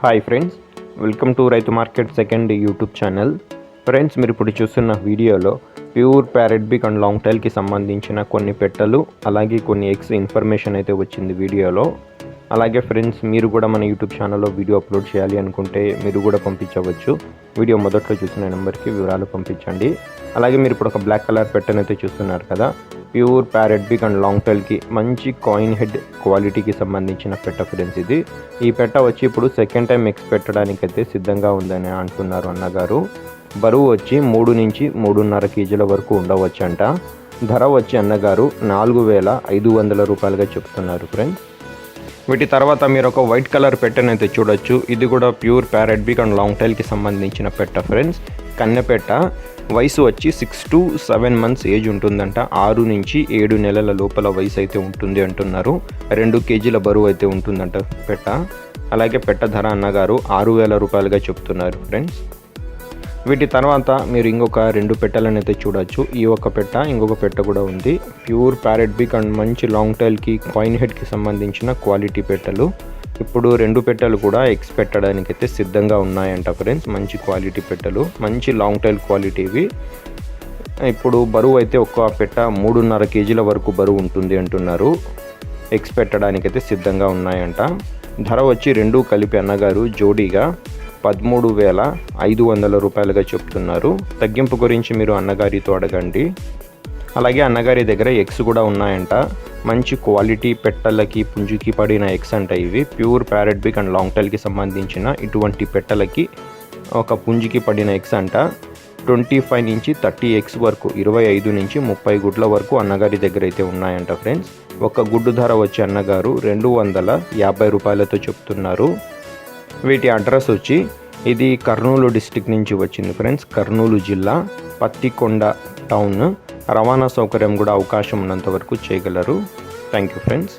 Hi friends, welcome to రైతు market second YouTube channel. Friends, మీరు ఇప్పుడు చూస్తున్న వీడియోలో pure parrot big and long టైల్కి సంబంధించిన కొన్ని పెట్టలు అలాగే కొన్ని ఎగ్స్ ఇన్ఫర్మేషన్ అయితే వచ్చింది వీడియోలో. అలాగే ఫ్రెండ్స్, మీరు కూడా మన యూట్యూబ్ ఛానల్లో వీడియో అప్లోడ్ చేయాలి అనుకుంటే మీరు కూడా పంపించవచ్చు. వీడియో మొదట్లో చూసిన నెంబర్కి వివరాలు పంపించండి. అలాగే మీరు ఇప్పుడు ఒక బ్లాక్ కలర్ పెట్టనైతే చూస్తున్నారు కదా, pure parrot big and long టైల్కి మంచి కాయిన్ హెడ్ క్వాలిటీకి సంబంధించిన పెట్ట ఫ్రెండ్స్. ఈ పెట్ట వచ్చి ఇప్పుడు సెకండ్ టైం ఎగ్స్ పెట్టడానికైతే సిద్ధంగా ఉందని అంటున్నారు అన్నగారు. బరువు వచ్చి 3 నుంచి 3.5 కేజీల వరకు ఉండవచ్చంట. ధర వచ్చి అన్నగారు 4,500 రూపాయలుగా చెప్తున్నారు ఫ్రెండ్స్. వీటి తర్వాత మీరు ఒక వైట్ కలర్ పెట్టనైతే చూడొచ్చు. ఇది కూడా pure parrot big and long టైల్కి సంబంధించిన పెట్ట ఫ్రెండ్స్. కన్నెపెట్ట, వయసు వచ్చి 6 to 7 months ఏజ్ ఉంటుందంట. 6 నుంచి 7 నెలల లోపల వయసు అయితే ఉంటుంది అంటున్నారు. 2 కేజీల బరువు అయితే ఉంటుందంట పెట్ట. అలాగే పెట్ట ధర అన్నగారు 6,000 రూపాయలుగా చెప్తున్నారు ఫ్రెండ్స్. వీటి తర్వాత మీరు ఇంకొక 2 పెట్టలను అయితే చూడొచ్చు. ఈ ఒక పెట్ట, ఇంకొక పెట్ట కూడా ఉంది. ప్యూర్ ప్యారెట్ బిగ్ అండ్ మంచి లాంగ్ టైల్కి కాయిన్ హెడ్కి సంబంధించిన క్వాలిటీ పెట్టలు. ఇప్పుడు 2 పెట్టలు కూడా ఎగ్స్ పెట్టడానికి అయితే సిద్ధంగా ఉన్నాయంట ఫ్రెండ్స్. మంచి క్వాలిటీ పెట్టలు, మంచి లాంగ్ టైల్ క్వాలిటీవి. ఇప్పుడు బరువు అయితే ఒక పెట్ట 3.5 కేజీల వరకు బరువు ఉంటుంది అంటున్నారు. ఎగ్స్ పెట్టడానికైతే సిద్ధంగా ఉన్నాయంట. ధర వచ్చి 2 కలిపి అన్నగారు జోడీగా 13,500 రూపాయలుగా చెప్తున్నారు. తగ్గింపు గురించి మీరు అన్నగారితో అడగండి. అలాగే అన్నగారి దగ్గర ఎగ్స్ కూడా ఉన్నాయంట. మంచి క్వాలిటీ పెట్టలకి పుంజుకి పడిన ఎగ్స్ అంట ఇవి. Pure parrot big and long టైల్కి సంబంధించిన ఇటువంటి పెట్టలకి ఒక పుంజుకి పడిన ఎగ్స్ అంట. 25 నుంచి 30 ఎగ్స్ వరకు, 25 నుంచి 30 గుడ్ల వరకు అన్నగారి దగ్గర అయితే ఉన్నాయంట ఫ్రెండ్స్. ఒక గుడ్డు ధర వచ్చి అన్నగారు 250 రూపాయలతో చెప్తున్నారు. వీటి అడ్రస్ వచ్చి ఇది కర్నూలు డిస్టిక్ నుంచి వచ్చింది ఫ్రెండ్స్. కర్నూలు జిల్లా, పత్తికొండ టౌన్. రవాణా సౌకర్యం కూడా అవకాశం ఉన్నంత వరకు చేయగలరు. Thank you friends.